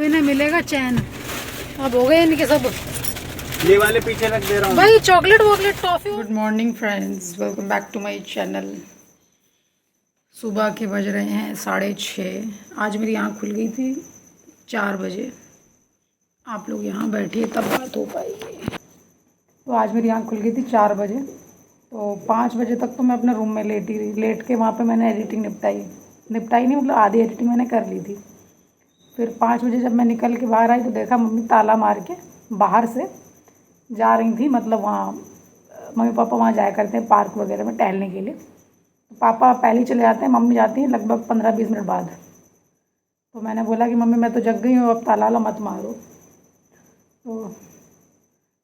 अब इन्हें मिलेगा चैन। अब हो गए इनके सब। ये वाले पीछे रख दे रहा हूँ भाई चॉकलेट वॉकलेट toffee. Good morning friends, welcome back to my channel. सुबह के बज रहे हैं 6:30। आज मेरी आँख खुल गई थी 4 बजे। आप लोग यहाँ बैठिए तब बात हो पाएगी। तो आज मेरी आँख खुल गई थी 4 बजे। तो 5 बजे तक तो मैं अपने रूम में लेटी रही। लेट के वहाँ पे मैंने एडिटिंग निपटाई नहीं, मतलब आधी एडिटिंग मैंने कर ली थी। फिर 5 बजे जब मैं निकल के बाहर आई तो देखा मम्मी ताला मार के बाहर से जा रही थी। मतलब वहाँ मम्मी पापा वहाँ जाया करते हैं पार्क वगैरह में टहलने के लिए। तो पापा पहले ही चले जाते हैं, मम्मी जाती हैं लगभग 15-20 मिनट बाद। तो मैंने बोला कि मम्मी मैं तो जग गई हूँ, अब ताला वाला मत मारो। तो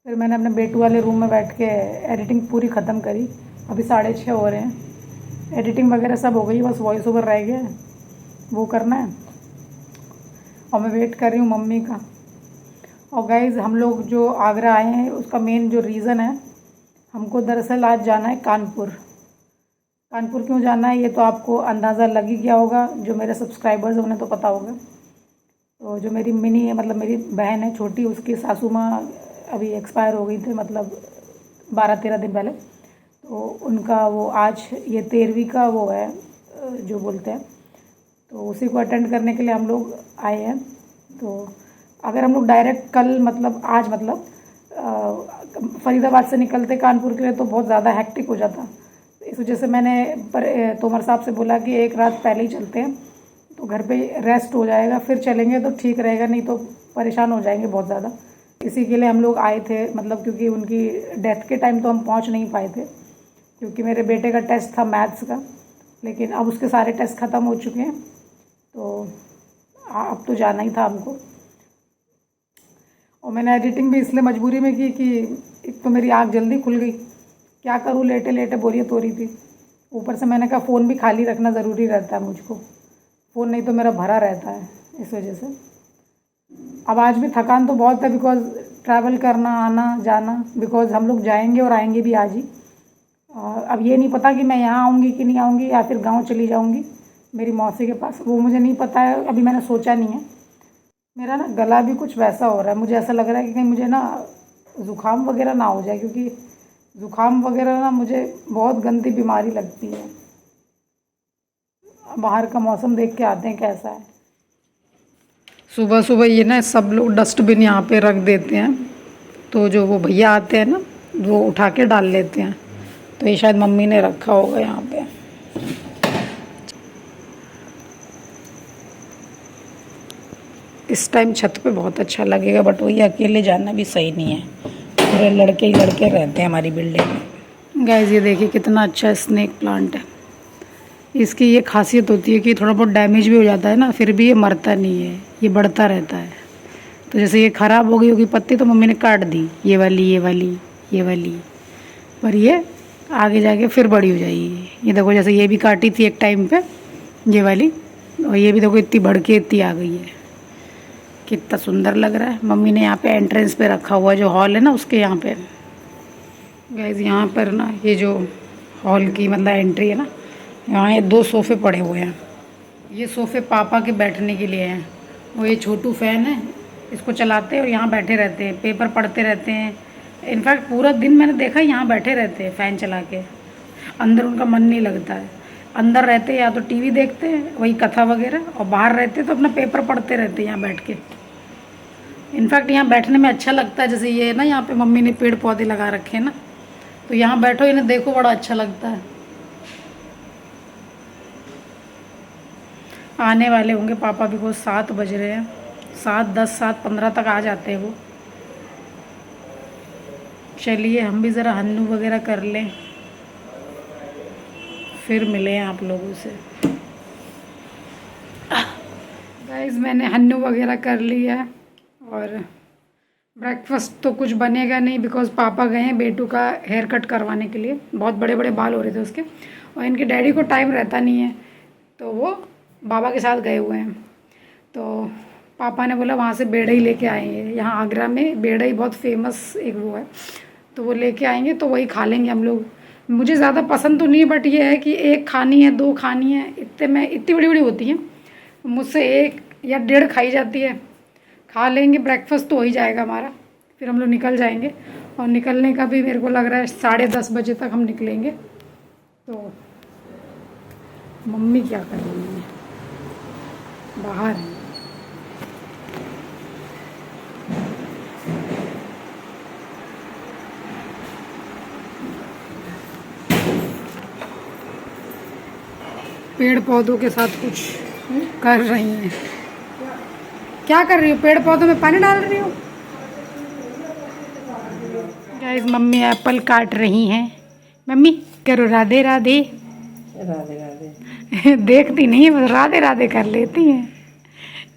फिर मैंने अपने बेटू वाले रूम में बैठ के एडिटिंग पूरी ख़त्म करी। अभी 6:30 हो रहे हैं। एडिटिंग वगैरह सब हो गई, बस वॉइस ओवर रह गया है, वो करना है। और मैं वेट कर रही हूँ मम्मी का। और गाइज़ हम लोग जो आगरा आए हैं उसका मेन जो रीज़न है, हमको दरअसल आज जाना है कानपुर। कानपुर क्यों जाना है ये तो आपको अंदाज़ा लग ही गया होगा। जो मेरे सब्सक्राइबर्स हैं उन्हें तो पता होगा। तो जो मेरी मिनी मतलब मेरी बहन है छोटी, उसकी सासू माँ अभी एक्सपायर हो गई थी, मतलब 12-13 दिन पहले। तो उनका वो आज ये 13वीं का वो है जो बोलते हैं, तो उसी को अटेंड करने के लिए हम लोग आए हैं। तो अगर हम लोग डायरेक्ट कल मतलब आज मतलब फरीदाबाद से निकलते कानपुर के लिए तो बहुत ज़्यादा हेक्टिक हो जाता। इस वजह से मैंने तोमर साहब से बोला कि एक रात पहले ही चलते हैं, तो घर पे रेस्ट हो जाएगा, फिर चलेंगे तो ठीक रहेगा, नहीं तो परेशान हो जाएंगे बहुत ज़्यादा। इसी के लिए हम लोग आए थे, मतलब क्योंकि उनकी डेथ के टाइम तो हम पहुंच नहीं पाए थे, क्योंकि मेरे बेटे का टेस्ट था मैथ्स का। लेकिन अब उसके सारे टेस्ट ख़त्म हो चुके हैं, तो अब तो जाना ही था हमको। और मैंने एडिटिंग भी इसलिए मजबूरी में की कि एक तो मेरी आँख जल्दी खुल गई, क्या करूँ लेटे लेटे बोरियत हो रही थी। ऊपर से मैंने कहा फ़ोन भी खाली रखना ज़रूरी रहता है मुझको, फ़ोन नहीं तो मेरा भरा रहता है, इस वजह से। अब आज भी थकान तो बहुत है, बिकॉज़ ट्रैवल करना आना जाना, बिकॉज़ हम लोग जाएंगे और आएंगे भी आज ही। अब ये नहीं पता कि मैं यहाँ आऊँगी कि नहीं आऊँगी, या फिर गाँव चली जाऊँगी मेरी मौसी के पास, वो मुझे नहीं पता है, अभी मैंने सोचा नहीं है। मेरा ना गला भी कुछ वैसा हो रहा है, मुझे ऐसा लग रहा है कि कहीं मुझे ना ज़ुकाम वगैरह ना हो जाए, क्योंकि ज़ुकाम वगैरह ना मुझे बहुत गंदी बीमारी लगती है। बाहर का मौसम देख के आते हैं कैसा है। सुबह सुबह ये ना सब लोग डस्टबिन यहाँ पे रख देते हैं, तो जो वो भैया आते हैं ना वो उठा के डाल लेते हैं। तो ये शायद मम्मी ने रखा होगा यहाँ पे। इस टाइम छत पे बहुत अच्छा लगेगा, बट वही अकेले जाना भी सही नहीं है, पूरे लड़के ही लड़के रहते हैं हमारी बिल्डिंग में। गाइस ये देखिए कितना अच्छा स्नेक प्लांट है। इसकी ये खासियत होती है कि थोड़ा बहुत डैमेज भी हो जाता है ना, फिर भी ये मरता नहीं है, ये बढ़ता रहता है। तो जैसे ये ख़राब हो गई होगी पत्ती तो मम्मी ने काट दी, ये वाली, पर ये आगे जाके फिर बड़ी हो जाएगी। ये देखो जैसे ये भी काटी थी एक टाइम पे ये वाली, और ये भी देखो इतनी बढ़ के इतनी आ गई है। कितना सुंदर लग रहा है। मम्मी ने यहाँ पे एंट्रेंस पे रखा हुआ है, जो हॉल है ना उसके यहाँ पे। गाइस यहाँ पर ना ये जो हॉल की मतलब एंट्री है ना, यहाँ ये 2 सोफ़े पड़े हुए हैं। ये सोफ़े पापा के बैठने के लिए हैं। वो ये छोटू फ़ैन है, इसको चलाते हैं और यहाँ बैठे रहते हैं, पेपर पढ़ते रहते हैं। इनफैक्ट पूरा दिन मैंने देखा यहाँ बैठे रहते हैं फ़ैन चला के। अंदर उनका मन नहीं लगता है। अंदर रहते या तो टीवी देखते हैं वही कथा वगैरह, और बाहर रहते तो अपना पेपर पढ़ते रहते हैं यहाँ बैठ के। इनफैक्ट यहाँ बैठने में अच्छा लगता है। जैसे ये ना यहाँ पे मम्मी ने पेड़ पौधे लगा रखे हैं ना, तो यहाँ बैठो इन्हें देखो बड़ा अच्छा लगता है। आने वाले होंगे पापा भी, को 7 बज रहे हैं, 7:10 7:15 तक आ जाते हैं वो। चलिए हम भी ज़रा हन्नू वगैरह कर लें, फिर मिले आप लोगों से। गाइस मैंने हन्नू वगैरह कर लिया है, और ब्रेकफास्ट तो कुछ बनेगा नहीं, बिकॉज़ पापा गए हैं बेटू का हेयर कट करवाने के लिए। बहुत बड़े बड़े बाल हो रहे थे उसके, और इनके डैडी को टाइम रहता नहीं है, तो वो बाबा के साथ गए हुए हैं। तो पापा ने बोला वहाँ से बेड़ई लेके आएंगे। यहाँ आगरा में बेड़ई बहुत फेमस एक वो है, तो वो लेके आएंगे तो वही खा लेंगे हम लोग। मुझे ज़्यादा पसंद तो नहीं है, बट ये है कि 1 खानी है 2 खानी है, इतने में इतनी बड़ी बड़ी होती हैं, मुझसे 1 या 1.5 खाई जाती है। खा लेंगे, ब्रेकफास्ट तो हो ही जाएगा हमारा, फिर हम लोग निकल जाएंगे। और निकलने का भी मेरे को लग रहा है 10:30 बजे तक हम निकलेंगे। तो मम्मी क्या कर रही है, बाहर है। पेड़ पौधों के साथ कुछ कर रही हैं। क्या कर रही हो? पेड़ पौधों में पानी डाल रही हो? गाइस मम्मी एप्पल काट रही हैं। मम्मी करो राधे राधे। राधे राधे। देखती नहीं है, बस राधे राधे कर लेती हैं।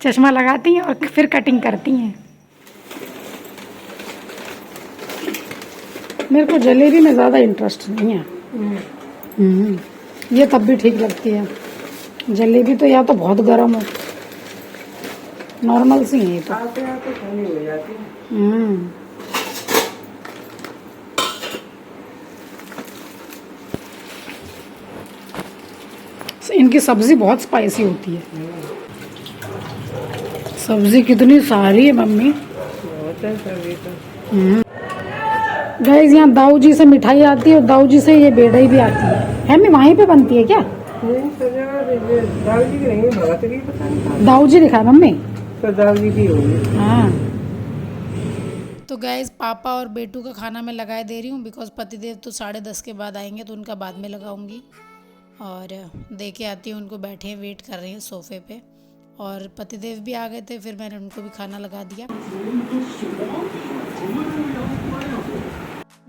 चश्मा लगाती हैं और फिर कटिंग करती हैं। मेरे को जलेबी में ज़्यादा इंटरेस्ट नहीं है। ये तब भी ठीक लगती है। जलेबी तो या तो बहुत गर्म हो, नॉर्मल सी है ये तो। आते आते ठंडी हो जाती है। इनकी सब्जी बहुत स्पाइसी होती है। सब्जी कितनी सारी है मम्मी। बहुत है सभी तो। गाइस यहाँ दाऊ जी से मिठाई आती है और दाऊ जी से ये बेड़ई भी आती है मैं वहीं पे बनती है क्या? नहीं सजा दाऊ जी की नहीं, भगत की पता नहीं। दाऊ जी लिखा है मम्मी। तो दाऊ जी की होगी। हाँ। तो गाइस पापा और बेटू का खाना मैं लगाए दे रही हूँ, बिकॉज पतिदेव तो 10:30 के बाद आएंगे, तो उनका बाद में लगाऊंगी। और दे के आती हूँ उनको, बैठे हैं वेट कर रहे हैं सोफे पे। और पतिदेव भी आ गए थे, फिर मैंने उनको भी खाना लगा दिया।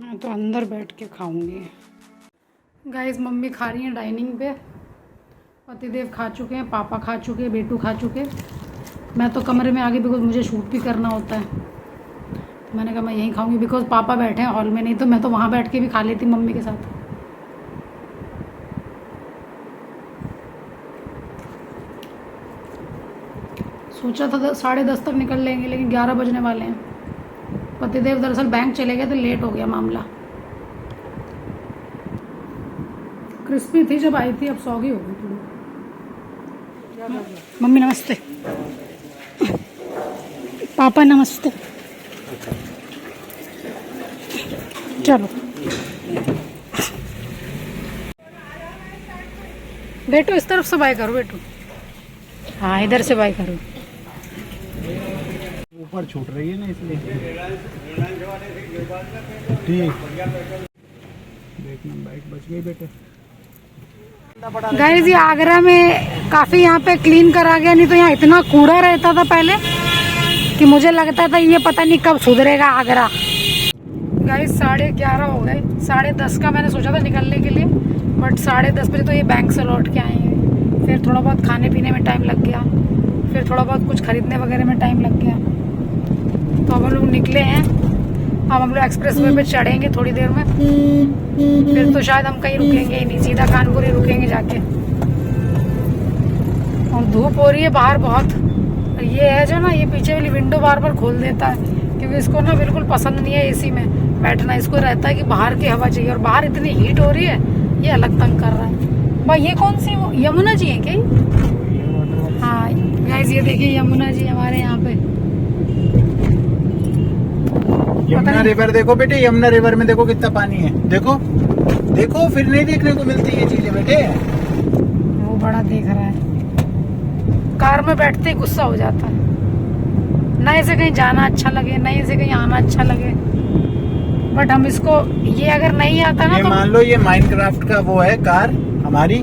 मैं तो अंदर बैठ के खाऊंगी। गाइस मम्मी खा रही हैं डाइनिंग पे, पतिदेव खा चुके हैं, पापा खा चुके हैं, बेटू खा चुके। मैं तो कमरे में आ गई, बिकॉज मुझे शूट भी करना होता है। तो मैंने कहा मैं यहीं खाऊंगी, बिकॉज पापा बैठे हैं हॉल में, नहीं तो मैं तो वहाँ बैठ के भी खा लेती मम्मी के साथ। सोचा था 10:30 तक निकल लेंगे, लेकिन 11 बजने वाले हैं। पतिदेव दरअसल बैंक चले गए तो लेट हो गया मामला। क्रिस्पी थी जब आई थी, अब सौगी हो गई थोड़ी। मम्मी नमस्ते। पापा नमस्ते। चलो बेटू इस तरफ से बाय करो बेटू। हाँ इधर से बाय करो। ऊपर छूट रही है ना इसलिए। ठीक देखना बाइक बच गई बेटे। गाइस ये आगरा में काफ़ी यहाँ पे क्लीन करा गया, नहीं तो यहाँ इतना कूड़ा रहता था पहले कि मुझे लगता था ये पता नहीं कब सुधरेगा आगरा। गाइस 11:30 हो गए। 10:30 का मैंने सोचा था निकलने के लिए, बट 10:30 बजे तो ये बैंक से लौट के आए हैं। फिर थोड़ा बहुत खाने पीने में टाइम लग गया, फिर थोड़ा बहुत कुछ खरीदने वगैरह में टाइम लग गया। तो अब हम लोग निकले हैं। अब हम लोग एक्सप्रेस वे पे चढ़ेंगे थोड़ी देर में, फिर तो शायद हम कहीं रुकेंगे ही नहीं, सीधा कानपुर ही रुकेंगे जाके। और धूप हो रही है बाहर बहुत। ये है जो ना, ये पीछे वाली विंडो बार बार खोल देता है, क्योंकि इसको ना बिल्कुल पसंद नहीं है एसी में बैठना। इसको रहता है कि बाहर की हवा चाहिए, और बाहर इतनी हीट हो रही है, ये अलग तंग कर रहा है। भाई ये कौन सी यमुना जी है क्या? हाँ गाइस ये देखिए यमुना जी हमारे यहाँ पे। यमुना रिवर देखो बेटे, यमुना रिवर में देखो कितना पानी है। देखो देखो, फिर नहीं देखने को मिलती ये चीजें बेटे। वो बड़ा देख रहा है, कार में बैठते ही गुस्सा हो जाता है। नए से कहीं जाना अच्छा लगे, नए से कहीं आना अच्छा लगे, बट हम इसको, ये अगर नहीं आता ना ये तो मान लो ये माइनक्राफ्ट का वो है कार हमारी,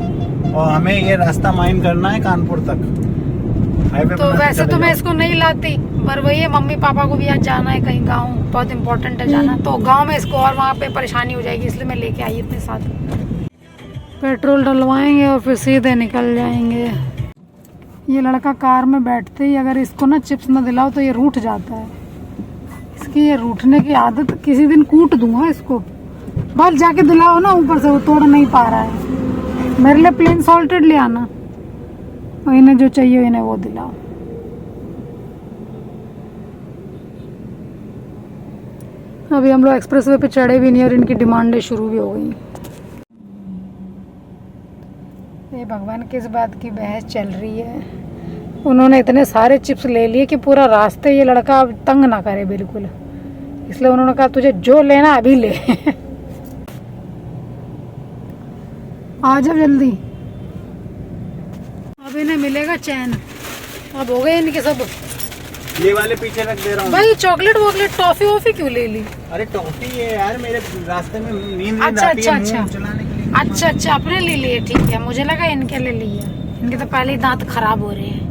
और हमें ये रास्ता माइन करना है कानपुर तक। तो वैसे तो मैं इसको नहीं लाती, पर वही है मम्मी पापा को भी आज जाना है कहीं गाँव, बहुत इंपॉर्टेंट है जाना। तो गाँव में इसको और वहाँ पे परेशानी हो जाएगी, इसलिए मैं लेके आई अपने साथ। पेट्रोल डलवाएंगे और फिर सीधे निकल जाएंगे। ये लड़का कार में बैठते ही अगर इसको ना चिप्स ना दिलाओ तो ये रूठ जाता है। इसकी ये रूठने की आदत, किसी दिन कूट दूंगा इसको। बस जाके दिलाओ ना, ऊपर से वो तोड़ नहीं पा रहा है। मेरे लिए प्लेन सॉल्टेड ले आना, और इन्हें जो चाहिए इन्हें वो दिलाओ। अभी हम लोग एक्सप्रेस वे पे चढ़े भी नहीं और इनकी डिमांडें शुरू भी हो गई। ये भगवान किस बात की बहस चल रही है। उन्होंने इतने सारे चिप्स ले लिए कि पूरा रास्ते ये लड़का अब तंग ना करे बिल्कुल, इसलिए उन्होंने कहा तुझे जो लेना अभी ले। आ जाओ जल्दी, अब इन्हें मिलेगा चैन। अब हो गए इनके सब। ये वाले पीछे रख दे रहा हूँ भाई चॉकलेट वॉकलेट टॉफी वॉफी क्यों ले ली? अरे टॉफी है यार, मेरे रास्ते में नींद अच्छा, आती है अच्छा, मुंह अच्छा। चलाने के लिए। अच्छा अच्छा, अपने ले लिए, ठीक है। मुझे लगा इनके ले लिए, इनके तो पहले ही दांत खराब हो रहे हैं।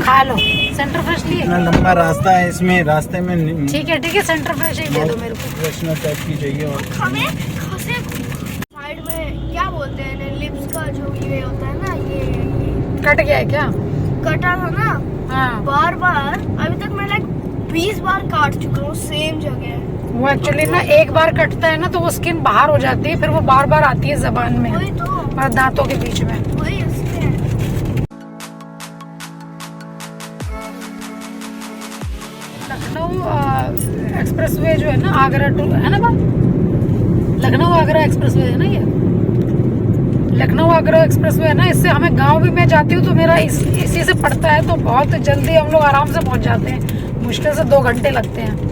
खा लो। सेंटर फ्रेश लिए? इतना लंबा रास्ता है, इसमें रास्ते में ठीक है ठीक है, सेंटर फ्रेश ही दे दो मेरे को। फ्रेशनर टाइप की चाहिए। और हमें साइड में क्या बोलते हैं, लिप्स का जो ये होता है ना, ये कट गया है क्या? कटा था ना हाँ, बार बार। अभी तक मैं 20 बार काट चुका हूँ सेम जगह। वो एक्चुअली ना एक बार कटता है ना तो वो स्किन बाहर हो जाती है, फिर वो बार बार आती है जबान में वही तो, और दांतों के बीच में। वही उसके। लखनऊ एक्सप्रेसवे जो है ना, आगरा टू है ना, लखनऊ आगरा एक्सप्रेसवे है ना ये, लखनऊ आगरा एक्सप्रेसवे है ना। इससे हमें गांव भी मैं जाती हूँ तो मेरा इसी से पड़ता है, तो बहुत जल्दी हम लोग आराम से पहुंच जाते हैं। मुश्किल से 2 घंटे लगते हैं।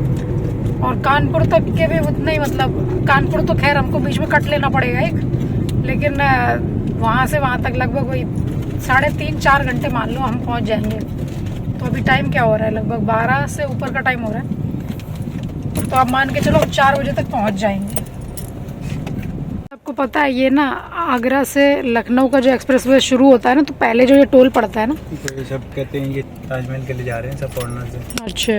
और कानपुर तक के भी उतने ही, मतलब कानपुर तो खैर हमको बीच में कट लेना पड़ेगा एक, लेकिन वहाँ से वहाँ तक लगभग वही 3.5-4 घंटे मान लो हम पहुँच जाएंगे। तो अभी टाइम क्या हो रहा है, लगभग 12 से ऊपर का टाइम हो रहा है, तो आप मान के चलो 4 बजे तक पहुँच जाएंगे। आपको पता है ये ना, आगरा से लखनऊ का जो एक्सप्रेसवे शुरू होता है ना, तो पहले जो ये टोल पड़ता है ना, तो ये सब कहते हैं ये ताजमहल के लिए जा रहे हैं सब फॉरनर्स हैं। अच्छा,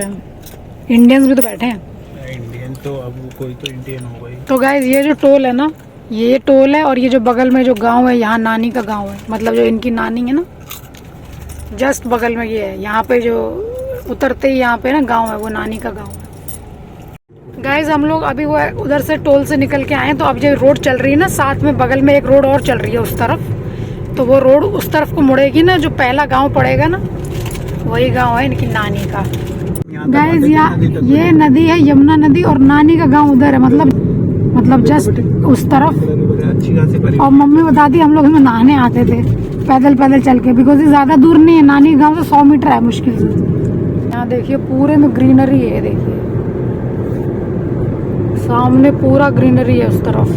इंडियंस भी तो बैठे हैं। इंडियन तो अब कोई तो इंडियन हो गई। तो गाइज ये जो टोल है ना, ये टोल है, और ये जो बगल में जो गांव है, यहाँ नानी का गांव है, मतलब जो इनकी नानी है ना, जस्ट बगल में ये है। यहाँ पे जो उतरते ही यहाँ पे ना गांव है, वो नानी का गांव है। गाइज हम लोग अभी वो उधर से टोल से निकल के आए, तो अब जो रोड चल रही है ना, साथ में बगल में एक रोड और चल रही है उस तरफ, तो वो रोड उस तरफ को मुड़ेगी ना, जो पहला गांव पड़ेगा ना, वही गांव है इनकी नानी का। गाइज ये नदी है यमुना नदी, और नानी का गांव उधर है, मतलब जस्ट उस तरफ। अच्छी खासी और मम्मी बताती हम लोग इसमें नहाने आते थे पैदल पैदल चल के, बिकॉज ये ज्यादा दूर नहीं है, नानी गांव से 100 मीटर है मुश्किल से। यहाँ देखिए पूरे में ग्रीनरी है, देखिए सामने पूरा ग्रीनरी है उस तरफ।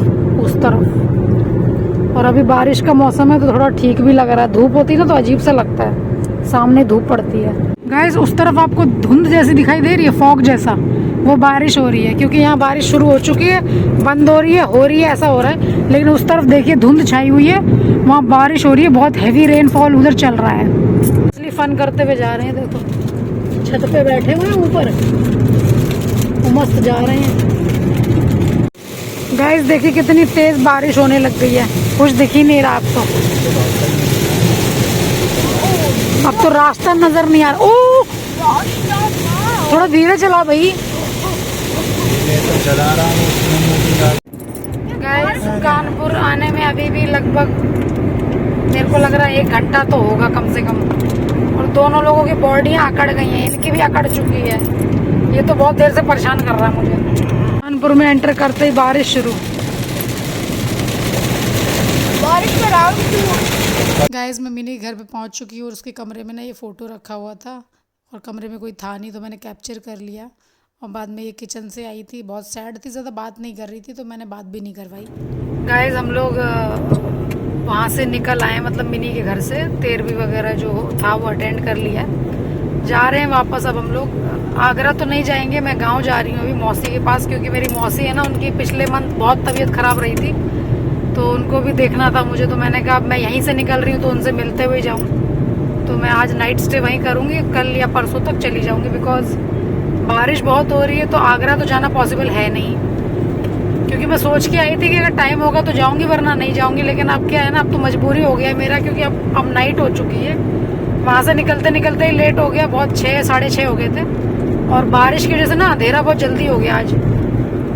और अभी बारिश का मौसम है तो थोड़ा ठीक भी लग रहा है। धूप होती है ना तो अजीब सा लगता है, सामने धूप पड़ती है। गाइस उस तरफ आपको धुंध जैसी दिखाई दे रही है, फॉग जैसा, वो बारिश हो रही है, क्योंकि यहाँ बारिश शुरू हो चुकी है, बंद हो रही है ऐसा हो रहा है। लेकिन उस तरफ देखिए धुंध छाई हुई है, वहाँ बारिश हो रही है, बहुत हैवी रेनफॉल उधर चल रहा है। इसलिए फन करते हुए जा रहे हैं, देखो छत पे बैठे हुए हैं ऊपर, मस्त जा रहे हैं। गाइस देखिए कितनी तेज बारिश होने लग गई है, कुछ दिख ही नहीं रहा आपको। अब तो रास्ता नजर नहीं आ रहा। ओ थोड़ा धीरे चलाओ भाई। तो चला रहा हूँ। गाइस कानपुर आने में अभी भी लगभग मेरे को लग रहा है 1 घंटा तो होगा कम से कम। और दोनों लोगों की बॉडियां अकड़ गई हैं, इनकी भी अकड़ चुकी है। ये तो बहुत देर से परेशान कर रहा है मुझे। कानपुर में एंटर करते ही बारिश शुरू। बारिश में राउंड गाइस मैं मिनी घर पे पहुंच चुकी हूँ, और उसके कमरे में ना ये फ़ोटो रखा हुआ था, और कमरे में कोई था नहीं, तो मैंने कैप्चर कर लिया। और बाद में ये किचन से आई थी, बहुत सैड थी, ज़्यादा बात नहीं कर रही थी, तो मैंने बात भी नहीं करवाई। गाइस हम लोग वहाँ से निकल आए, मतलब मिनी के घर से 13वीं वगैरह जो था वो अटेंड कर लिया। जा रहे हैं वापस। अब हम लोग आगरा तो नहीं जाएंगे, मैं गाँव जा रही हूँ अभी मौसी के पास, क्योंकि मेरी मौसी है ना, उनकी पिछले मंथ बहुत तबीयत ख़राब रही थी, तो उनको भी देखना था मुझे। तो मैंने कहा अब मैं यहीं से निकल रही हूँ तो उनसे मिलते हुए जाऊँ, तो मैं आज नाइट स्टे वहीं करूँगी, कल या परसों तक चली जाऊँगी, बिकॉज बारिश बहुत हो रही है, तो आगरा तो जाना पॉसिबल है नहीं। क्योंकि मैं सोच के आई थी कि अगर टाइम होगा तो जाऊँगी, वरना नहीं जाऊँगी। लेकिन अब क्या है ना, अब तो मजबूरी हो गया है मेरा, क्योंकि अब नाइट हो चुकी है। वहाँ से निकलते निकलते ही लेट हो गया, बहुत 6 साढ़े 6 हो गए थे, और बारिश की वजह से ना अंधेरा बहुत जल्दी हो गया आज।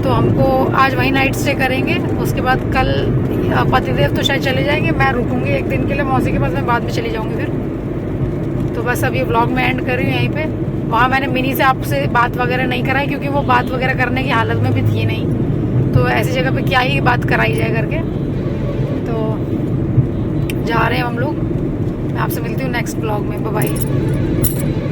तो हमको आज वहीं नाइट स्टे करेंगे, उसके बाद कल पतिदेव तो शायद चले जाएंगे, मैं रुकूंगी 1 दिन के लिए मौसी के पास, मैं बाद में चली जाऊंगी फिर। तो बस अभी व्लॉग में एंड कर रही हूँ यहीं पे। वहाँ मैंने मिनी से आपसे बात वगैरह नहीं कराई, क्योंकि वो बात वगैरह करने की हालत में भी थी नहीं, तो ऐसी जगह पे क्या ही बात कराई जाए करके। तो जा रहे हैं हम लोग। मैं आपसे मिलती हूँ नेक्स्ट ब्लॉग में। Bye bye.